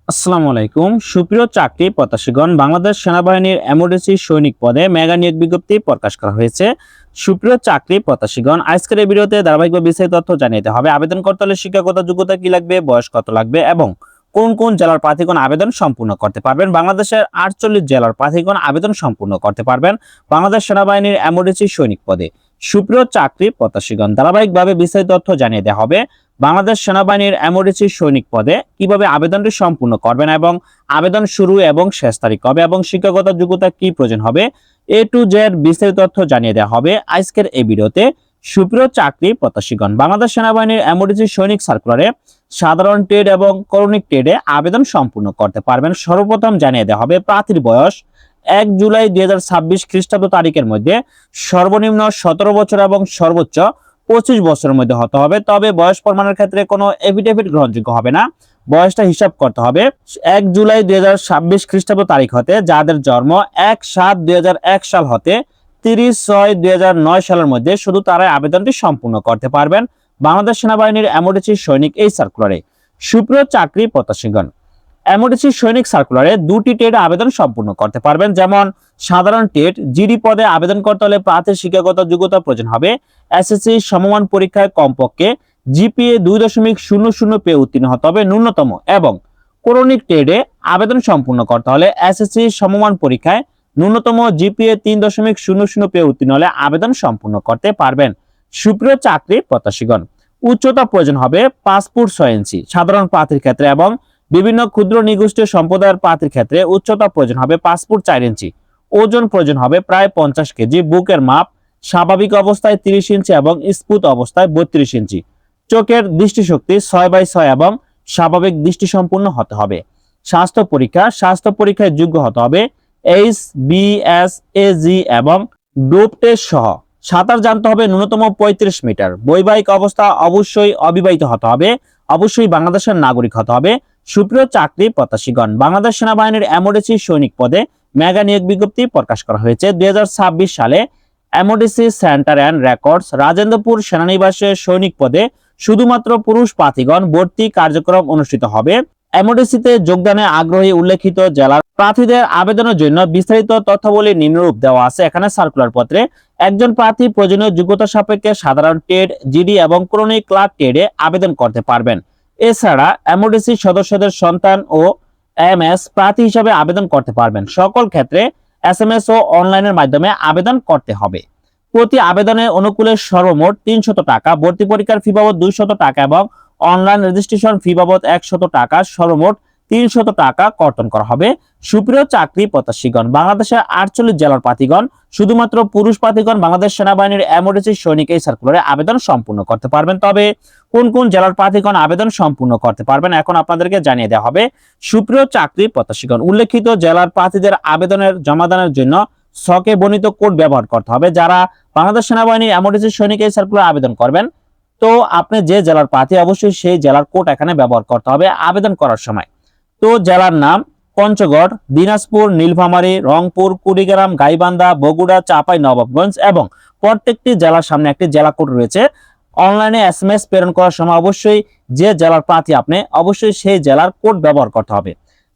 আসসালামু আলাইকুম সুপ্রিয় চাকরি প্রত্যাশীগণ, বাংলাদেশ সেনাবাহিনীর এমওডিসি সৈনিক পদে মেগা নিয়োগ বিজ্ঞপ্তি প্রকাশ করা হয়েছে। সুপ্রিয় চাকরি প্রত্যাশীগণ, আজকের এই ভিডিওতে ধারাবাহিকভাবে বিস্তারিত তথ্য জানিয়ে হবে। আবেদন করতে হলে শিক্ষাগত যোগ্যতা কি লাগবে, বয়স কত লাগবে এবং কোন কোন জেলার প্রার্থীগণ আবেদন সম্পূর্ণ করতে পারবেন। বাংলাদেশের 48 জেলার প্রার্থীগণ আবেদন সম্পূর্ণ করতে পারবেন বাংলাদেশ সেনাবাহিনীর এমওডিসি সৈনিক পদে। সুপ্রিয় চাকরি প্রত্যাশীগণ, ধারাবাহিকভাবে বিস্তারিত তথ্য জানিয়ে দেওয়া হবে। বাংলাদেশ সেনাবাহিনীর এমওডিসি সৈনিক পদে কিভাবে আবেদনটি সম্পূর্ণ করবেন এবং আবেদন শুরু এবং শেষ তারিখ কবে এবং শিক্ষাগত যোগ্যতা কি প্রয়োজন হবে, এ টু জেড বিস্তারিত তথ্য জানিয়ে দেওয়া হবে আজকের এই ভিডিওতে। সুপ্রিয় চাকরি প্রত্যাশীগণ, বাংলাদেশ সেনাবাহিনীর এমওডিসি সৈনিক সার্কুলারে সাধারণ ট্রেড এবং করণিক ট্রেডে আবেদন সম্পূর্ণ করতে পারবেন। সর্বপ্রথম জানিয়ে দেওয়া হবে প্রার্থীর বয়স 1 জুলাই 2026 খ্রিস্টাব্দ তারিখের মধ্যে সর্বনিম্ন 17 বছর এবং সর্বোচ্চ 25 বছরের মধ্যে হতে হবে। তবে বয়স প্রমাণের ক্ষেত্রে কোনো এফিডেভিট গ্রহণযোগ্য হবে না। বয়সটা হিসাব করতে হবে 1 জুলাই 2026 খ্রিস্টাব্দ তারিখ হতে যাদের জন্ম 1/7/2001 সাল হতে 30/6/2009 সালের মধ্যে শুধু তারাই আবেদনটি সম্পূর্ণ করতে পারবেন বাংলাদেশ সেনাবাহিনীর এমওডিসি সৈনিক এই সার্কুলারে। সুপ্রিয় চাকরি প্রত্যাশীগণ, এমওডিসি সৈনিক সার্কুলারে দুটি টেটে আবেদন সম্পূর্ণ করতে পারবেন। যেমন সাধারণ টেট জিডি পদে আবেদন করতে হলে প্রার্থীর শিক্ষাগত যোগ্যতা প্রয়োজন হবে এসএসসি সমমান পরীক্ষায় কমপক্ষে জিপিএ 2.00 পেয়ে উত্তীর্ণ হতে হবে ন্যূনতম, এবং করণিক টেটে আবেদন সম্পূর্ণ করতে হলে এসএসসি সমমান পরীক্ষায় ন্যূনতম জিপিএ 3.00 পেয়ে উত্তীর্ণ হলে আবেদন সম্পূর্ণ করতে পারবেন। সুপ্রিয় চাকরি প্রত্যাশীগণ, উচ্চতা প্রয়োজন হবে 5 ফুট 6 ইঞ্চি সাধারণ প্রার্থীর ক্ষেত্রে এবং বিভিন্ন ক্ষুদ্র নিগোষ্ঠীয় সম্প্রদায়ের প্রার্থীর ক্ষেত্রে উচ্চতা প্রয়োজন হবে 5 ফুট 4 ইঞ্চি। ওজন প্রয়োজন হবে প্রায় 50 কেজি। বুকের মাপ স্বাভাবিক অবস্থায় 30 ইঞ্চি এবং স্ফুট অবস্থায় 32 ইঞ্চি। চোখের দৃষ্টিশক্তি 6/6 এবং স্বাভাবিক দৃষ্টিসম্পন্ন হতে হবে। স্বাস্থ্য পরীক্ষায় যোগ্য হতে হবে HBSAG এবং ডোপ টেস্ট সহ। সাঁতার জানতে হবে ন্যূনতম 35 মিটার। বৈবাহিক অবস্থা অবশ্যই অবিবাহিত হতে হবে, অবশ্যই বাংলাদেশের নাগরিক হতে হবে। সুপ্রিয় চাকরি প্রত্যাশীগণ, বাংলাদেশ সেনাবাহিনীর এমওডিসি সৈনিক পদে মেগা নিয়োগ বিজ্ঞপ্তি প্রকাশ করা হয়েছে। 2026 সালে MODC centre and records Rajendrapur সেনানিবাসে সৈনিক পদে শুধুমাত্র পুরুষ প্রার্থীগণ ভর্তি কার্যক্রম অনুষ্ঠিত হবে। এমওডিসিতে যোগদানে আগ্রহী উল্লেখিত জেলার প্রার্থীদের আবেদনের জন্য বিস্তারিত তথ্যাবলী নিম্নরূপ দেওয়া আছে এখানে সার্কুলার পত্রে। একজন প্রার্থী প্রয়োজনীয় যোগ্যতা সাপেক্ষে সাধারণ টেড, জিডি এবং ক্রনিক ক্লার্ক টেডে আবেদন করতে পারবেন। এছাড়া এমওডিসি সদস্যদের সন্তান ও এমএস প্রার্থী হিসাবে আবেদন করতে পারবেন। সকল ক্ষেত্রে এসএমএস ও অনলাইনের মাধ্যমে আবেদন করতে হবে। প্রতি আবেদনের অনুকূলে সর্বমোট 300 টাকা, ভর্তি পরীক্ষার ফি বাবদ 200 টাকা এবং অনলাইন রেজিস্ট্রেশন ফি বাবদ 100 টাকা, সর্বমোট 300 টাকা কর্তন করা হবে। সুপ্রিয় চাকরি প্রত্যাশীগণ, বাংলাদেশের 48 জেলার প্রার্থীগণ শুধুমাত্র পুরুষ প্রার্থীগণ বাংলাদেশ সেনাবাহিনীর এমওডিসি সৈনিক এই সার্কুলারে আবেদন সম্পূর্ণ করতে পারবেন। তবে কোন কোন জেলার প্রার্থীগণ আবেদন সম্পূর্ণ করতে পারবেন এখন আপনাদেরকে জানিয়ে দেওয়া হবে। সুপ্রিয় চাকরি প্রত্যাশীগণ, উল্লেখিত জেলার প্রার্থীদের আবেদনের জমাদানের জন্য ছকে বর্ণিত কোড ব্যবহার করতে হবে। যারা বাংলাদেশ সেনাবাহিনীর এমওডিসি সৈনিক এই সার্কুলারে আবেদন করবেন, তো আপনি যে জেলার প্রার্থী অবশ্যই সেই জেলার কোড এখানে ব্যবহার করতে হবে আবেদন করার সময়। তো জেলার নাম পঞ্চগড়, দিনাজপুর, নীলফামারী, রংপুর, কুড়িগ্রাম, গাইবান্ধা, বগুড়া, চাঁপাই নবাবগঞ্জ এবং প্রত্যেকটি জেলার সামনে একটি জেলা কোড রয়েছে। অনলাইনে এসএমএস প্রেরণ করার সময় অবশ্যই যে জেলার প্রার্থী আপনি অবশ্যই সেই জেলার কোড ব্যবহার করতে হবে।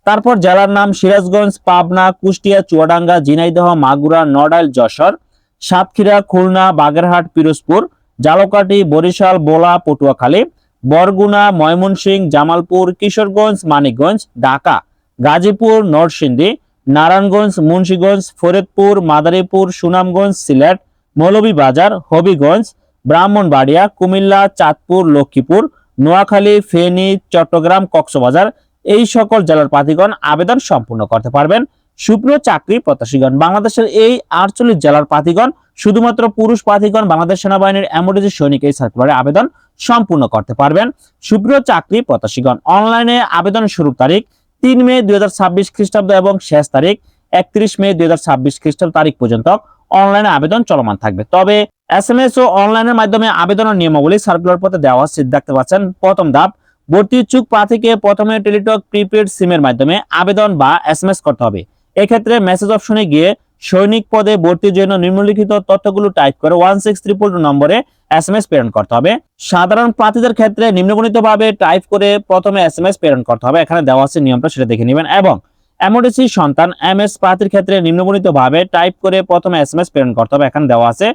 তারপর জেলার নাম সিরাজগঞ্জ, পাবনা, কুষ্টিয়া, চুয়াডাঙ্গা, ঝিনাইদহ, মাগুরা, নড়াইল, যশোর, সাতক্ষীরা, খুলনা, বাগেরহাট, পিরোজপুর, ঝালকাঠি, বরিশাল, ভোলা, পটুয়াখালী, বরগুনা, ময়মনসিংহ, জামালপুর, কিশোরগঞ্জ, মানিকগঞ্জ, ঢাকা, গাজীপুর, নরসিংদী, নারায়ণগঞ্জ, মুন্সিগঞ্জ, ফরিদপুর, মাদারীপুর, সুনামগঞ্জ, সিলেট, মৌলভীবাজার, হবিগঞ্জ, ব্রাহ্মণবাড়িয়া, কুমিল্লা, চাঁদপুর, লক্ষ্মীপুর, নোয়াখালী, ফেনী, চট্টগ্রাম, কক্সবাজার এই সকল জেলার প্রার্থীগণ আবেদন সম্পূর্ণ করতে পারবেন। সুপ্রিয় চাকরি প্রত্যাশীগণ, বাংলাদেশের এই 48 জেলার প্রার্থীগণ শুধুমাত্র পুরুষ প্রার্থীগণ বাংলাদেশ সেনাবাহিনীর এমওডিসি সৈনিক এই সার্কুলারে আবেদন সম্পূর্ণ করতে পারবেন। সুপ্রিয় চাকরি প্রত্যাশীগণ, অনলাইনে আবেদন শুরুর তারিখ 3 মে 2026 খ্রিস্টাব্দ এবং শেষ তারিখ 31 মে 2026 খ্রিস্টাব্দ তারিখ পর্যন্ত অনলাইনে আবেদন চলমান থাকবে। তবে এসএমএস ও অনলাইনের মাধ্যমে আবেদনের নিয়মাবলী সার্কুলার পত্রে দেওয়া আছে, দেখতে পাচ্ছেন। প্রথম ধাপ, ভর্তি ইচ্ছুক প্রার্থীকে প্রথমে টেলিটক প্রিপেড সিমের মাধ্যমে আবেদন বা এসএমএস করতে হবে। এক্ষেত্রে মেসেজ অপশনে গিয়ে সৈনিক পদে ভর্তির জন্য নিম্নলিখিত তথ্যগুলো টাইপ করে 16322 নম্বরে এসএমএস প্রেরণ করতে হবে। সাধারণ প্রার্থীদের ক্ষেত্রে নিম্নবর্ণিতভাবে টাইপ করে প্রথমে এসএমএস প্রেরণ করতে হবে। এখানে দেওয়া আছে নিয়মটা, সেটা দেখে নেবেন। এবং এমডিসি সন্তান এমএস প্রার্থীর ক্ষেত্রে নিম্নবর্ণিতভাবে টাইপ করে প্রথমে এসএমএস প্রেরণ করতে হবে। এখানে দেওয়া আছে।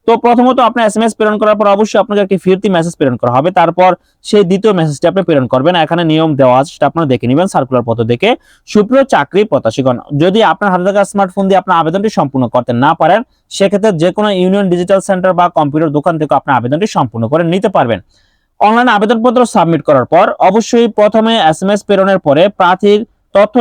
তো প্রথমত আপনি এসএমএস প্রেরণ করার পর অবশ্যই আপনাকে একটি ফিরতি মেসেজ প্রেরণ করা হবে। তারপর সেই দ্বিতীয় মেসেজটি আপনি প্রেরণ করবেন। এখানে নিয়ম দেওয়া আছে, সেটা আপনারা দেখে নেবেন সার্কুলার পত্র দেখে। সুপ্রিয় চাকরি প্রত্যাশীগণ, যদি আপনার হাতে থাকা স্মার্টফোন দিয়ে আপনার আবেদনটি সম্পূর্ণ করতে না পারেন, সেক্ষেত্রে যে কোনো ইউনিয়ন ডিজিটাল সেন্টার বা কম্পিউটার দোকান থেকে আপনার আবেদনটি সম্পূর্ণ করে নিতে পারবেন। অনলাইন আবেদনপত্র সাবমিট করার পর অবশ্যই প্রথমে এসএমএস প্রেরণের পরে প্রার্থীর তথ্য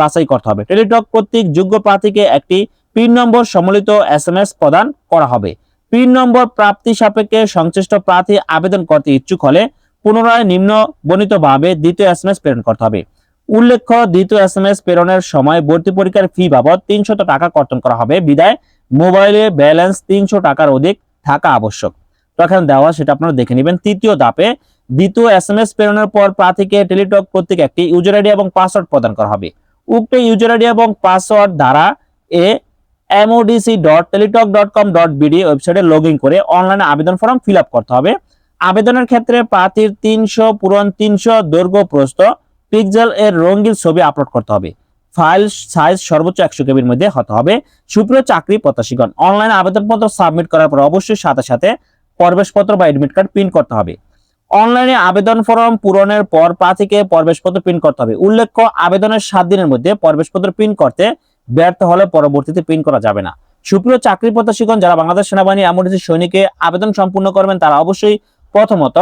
বাছাই করতে হবে। টেলিটক কর্তৃক যোগ্য প্রার্থীকে একটি পিন নম্বর সম্বলিত এসএমএস প্রদান করা হবে। পিন নম্বর প্রাপ্তি সাপেক্ষে সংশ্লিষ্ট প্রার্থী আবেদন করতে ইচ্ছুক হলে পুনরায় নিম্ন বর্ণিতভাবে দ্বিতীয় এসএমএস প্রেরণ করতে হবে। উল্লেখ্য, দ্বিতীয় এসএমএস প্রেরণের সময় ভর্তি পরীক্ষার ফি বাবদ 300 টাকা কর্তন করা হবে। বিদায় মোবাইলে ব্যালেন্স 300 টাকার অধিক থাকা আবশ্যক। তো এখানে দেওয়া, সেটা আপনারা দেখে নেবেন। তৃতীয় ধাপে দ্বিতীয় এসএমএস প্রেরণের পর প্রার্থীকে টেলিটক কর্তৃক একটি ইউজার আইডি এবং পাসওয়ার্ড প্রদান করা হবে। উক্ত ইউজার আইডি এবং পাসওয়ার্ড দ্বারা modc.teletalk.com.bd ওয়েবসাইটে লগ ইন করে অনলাইনে আবেদন ফর্ম ফিল আপ করতে হবে। আবেদনের ক্ষেত্রে প্রার্থীর 300 পূরণ 300 দৈর্ঘ্য প্রস্থ পিক্সেল এর রঙিন ছবি আপলোড করতে হবে। ফাইল সাইজ সর্বোচ্চ 100 কেবির মধ্যে হতে হবে। সুপ্রিয় চাকরি প্রত্যাশীগণ, অনলাইনে আবেদনপত্র সাবমিট করার পর অবশ্যই সাথে সাথে প্রবেশপত্র বা এডমিট কার্ড প্রিন্ট করতে হবে। অনলাইনে আবেদন ফর্ম পূরণের পর প্রার্থীকে প্রবেশপত্র প্রিন্ট করতে হবে। উল্লেখ্য, আবেদনের 7 দিনের মধ্যে প্রবেশপত্র প্রিন্ট করতে ব্যর্থ হলে পরবর্তীতে প্রিন্ট করা যাবে না। সুপ্রিয় চাকরি প্রত্যাশীগণ, যারা বাংলাদেশ সেনাবাহিনী এমডিসি সৈনিকে আবেদন সম্পূর্ণ করবেন, তারা অবশ্যই প্রথমত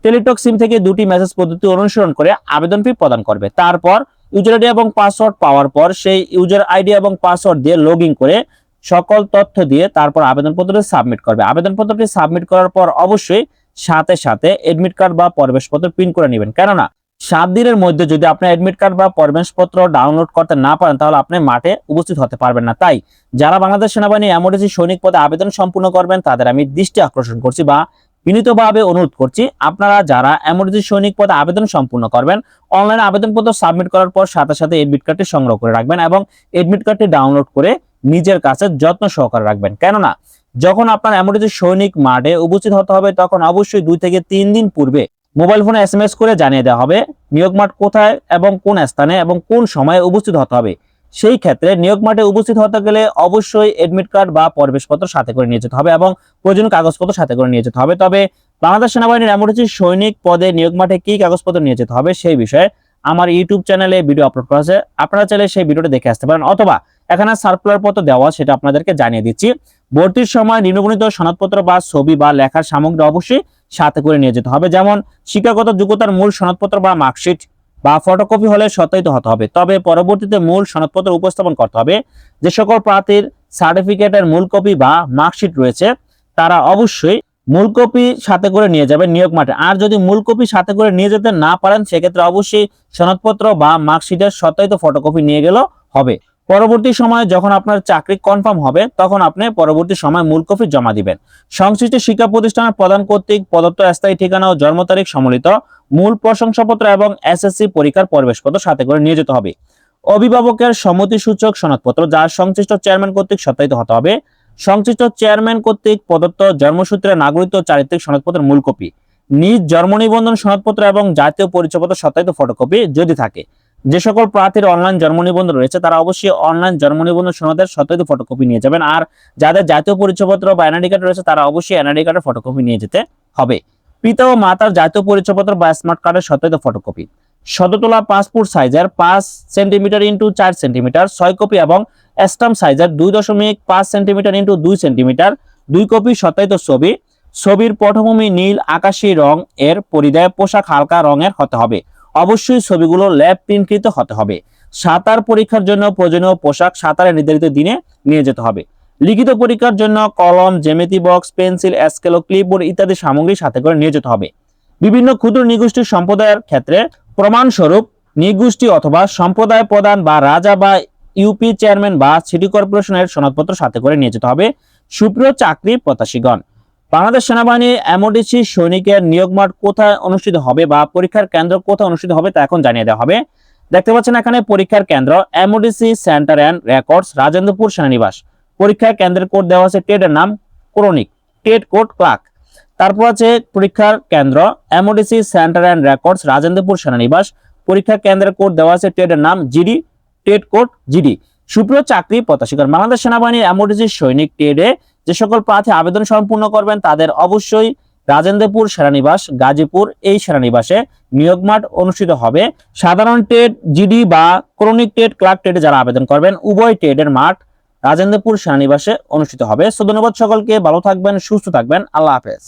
টেলিটক সিম থেকে 2টি মেসেজ পদ্ধতি অনুসরণ করে আবেদন ফি প্রদান করবে। তারপর ইউজার আইডি এবং পাসওয়ার্ড পাওয়ার পর সেই ইউজার আইডি এবং পাসওয়ার্ড দিয়ে লগ ইন করে সকল তথ্য দিয়ে তারপর আবেদনপত্রটি সাবমিট করবে। আবেদনপত্রটি সাবমিট করার পর অবশ্যই সাথে সাথে এডমিট কার্ড বা প্রবেশপত্র প্রিন্ট করে নেবেন। কেননা 7 দিনের মধ্যে যদি আপনি এডমিট কার্ড বা প্রবেশপত্র ডাউনলোড করতে না পারেন, তাহলে আপনি মাঠে উপস্থিত হতে পারবেন না। তাই যারা বাংলাদেশ সেনাবাহিনী এমডিসি সৈনিক পদে আবেদন সম্পূর্ণ করবেন, তাদের আমি দৃষ্টি আকর্ষণ করছি বা বিনীতভাবে অনুরোধ করছি, আপনারা যারা এমডিসি সৈনিক পদে আবেদন সম্পূর্ণ করবেন, অনলাইনে আবেদনপত্র সাবমিট করার পর সাথে সাথে এডমিট কার্ডটি সংগ্রহ করে রাখবেন এবং এডমিট কার্ডটি ডাউনলোড করে নিজের কাছে যত্ন সহকারে রাখবেন। কেননা যখন আপনার এমডিসি সৈনিক মাঠে উপস্থিত হতে হবে, তখন অবশ্যই 2 থেকে 3 দিন পূর্বে মোবাইল ফোনে এসএমএস করে জানিয়ে দেওয়া হবে নিয়োগ মাঠ কোথায় এবং কোন স্থানে এবং কোন সময়ে উপস্থিত হতে হবে। সেই ক্ষেত্রে নিয়োগ মাঠে উপস্থিত হতে গেলে অবশ্যই এডমিট কার্ড বা প্রবেশপত্র সাথে করে নিয়ে যেতে হবে এবং প্রয়োজনীয় কাগজপত্র সাথে করে নিয়ে যেতে হবে। তবে বাংলাদেশ সেনাবাহিনীর এমডিসি সৈনিক পদে নিয়োগ মাঠে কি কাগজপত্র নিয়ে যেতে হবে সেই বিষয়ে আমার ইউটিউব চ্যানেলে ভিডিও আপলোড করা আছে, আপনারা চাইলে সেই ভিডিওটা দেখে আসতে পারেন, অথবা এখানে সার্কুলার পত্র দেওয়া, সেটা আপনাদেরকে জানিয়ে দিচ্ছি। ভর্তির সময় নিম্নবর্ণিত সনদপত্র বা ছবি বা লেখার সামগ্রী অবশ্যই সাথে করে নিয়ে যেতে হবে। যেমন শিক্ষাগত যোগ্যতার মূল সনদপত্র বা মার্কশিট বা ফটোকপি হলে সত্যায়িত হতে হবে। তবে পরবর্তীতে মূল সনদপত্র উপস্থাপন করতে হবে। যে সকল প্রার্থীর সার্টিফিকেটের মূল কপি বা মার্কশিট রয়েছে, তারা অবশ্যই মূল কপি সাথে করে নিয়ে যাবেন নিয়োগ মাঠে। আর যদি মূল কপি সাথে করে নিয়ে যেতে না পারেন, সেক্ষেত্রে অবশ্যই সনদপত্র বা মার্কশিটের সত্যায়িত ফটোকপি নিয়ে গেলেও হবে। পরবর্তী সময়ে যখন আপনার চাকরি কনফার্ম হবে, তখন আপনি পরবর্তী সময় মূল কপি জমা দিবেন। সংশ্লিষ্ট শিক্ষা প্রতিষ্ঠানের প্রধান কর্তৃক প্রদত্ত স্থায়ী ঠিকানা ও জন্ম তারিখ সম্বলিত মূল প্রশংসাপত্র এবং এসএসসি পরীক্ষার প্রবেশপত্র সাথে করে নিয়ে যেতে হবে। অভিভাবকের সম্মতিসূচক সনদপত্র যা সংশ্লিষ্ট চেয়ারম্যান কর্তৃক সত্যায়িত হতে হবে। সংশ্লিষ্ট চেয়ারম্যান কর্তৃক প্রদত্ত জন্মসূত্রে নাগরিকত্ব চারিত্রিক সনদপত্রের মূল কপি, নিজ জন্ম নিবন্ধন সনদপত্র এবং জাতীয় পরিচয়পত্র সত্যায়িত ফটোকপি যদি থাকে। যে সকল প্রার্থীর অনলাইন জন্ম নিবন্ধন রয়েছে, তারা অবশ্যই অনলাইন জন্ম নিবন্ধন সনদের সত্যায়িত ফটোকপি নিয়ে যাবেন। আর যাদের জাতীয় পরিচয়পত্র বা এনআইডি কার্ড রয়েছে, তারা অবশ্যই এনআইডি কার্ডের ফটোকপি নিয়ে যেতে হবে। পিতা ও মাতার জাতীয় পরিচয়পত্র বা স্মার্ট কার্ডের সত্যায়িত ফটোকপি, সদ্যতোলা পাসপোর্ট সাইজের 5 সেন্টিমিটার ইন্টু 4 সেন্টিমিটার 6 কপি এবং স্ট্যাম্প সাইজের 2.5 সেন্টিমিটার ইন্টু 2 সেন্টিমিটার 2 কপি সত্যায়িত ছবি। ছবির পটভূমি নীল আকাশী রং এর পরিধেয় পোশাক হালকা রঙের হতে হবে। অবশ্যই ছবিগুলো ল্যাব প্রিন্টকৃত হতে হবে। সাঁতার পরীক্ষার জন্য প্রয়োজনীয় পোশাক সাঁতারের নির্ধারিত দিনে নিয়ে যেতে হবে। লিখিত পরীক্ষার জন্য কলম, জ্যামিতি বক্স, পেন্সিল, স্কেল ও ক্লিপবোর্ড ইত্যাদি সামগ্রী সাথে করে নিয়ে যেতে হবে। বিভিন্ন ক্ষুদ্র নিগোষ্ঠীর সম্প্রদায়ের ক্ষেত্রে প্রমাণস্বরূপ নিগোষ্ঠী অথবা সম্প্রদায় প্রধান বা রাজা বা ইউপি চেয়ারম্যান বা সিটি কর্পোরেশনের সনদপত্র সাথে করে নিয়ে যেতে হবে। সুপ্রিয় চাকরি প্রত্যাশীগণ, বাংলাদেশ সেনাবাহিনী এমডিসি সৈনিকের নিয়োগ মাঠ কোথায় অনুষ্ঠিত হবে বা পরীক্ষার কেন্দ্র কোথায় অনুষ্ঠিত হবে তা এখন জানিয়ে দেওয়া হবে। দেখতে পাচ্ছেন এখানে পরীক্ষার কেন্দ্র MODC centre and records Rajendrapur সেনানিবাস। পরীক্ষার কেন্দ্রের কোড দেওয়া আছে, টেটের নাম ক্রনিক, টেট কোড ক্লার্ক। তারপর আছে পরীক্ষার কেন্দ্র MODC centre and records Rajendrapur সেনানিবাস। পরীক্ষা কেন্দ্রের কোড দেওয়া আছে, টেটের নাম জিডি, টেট কোড জিডি। সুপ্রিয় চাকরি প্রত্যাশীগণ, বাংলাদেশ সেনাবাহিনীর এমওডিসি সৈনিক টেটে যে সকল প্রার্থী আবেদন সম্পূর্ণ করবেন তাদের অবশ্যই রাজেন্দ্রপুর সেনানিবাস গাজীপুর এই সেনানিবাসে নিয়োগ মাঠ অনুষ্ঠিত হবে। সাধারণ টেট জিডি বা ক্রনিক টেট ক্লার্ক টেটে যারা আবেদন করবেন উভয় টেটের মাঠ রাজেন্দ্রপুর সেনানিবাসে অনুষ্ঠিত হবে। সো ধন্যবাদ সকলকে, ভালো থাকবেন, সুস্থ থাকবেন, আল্লাহ হাফেজ।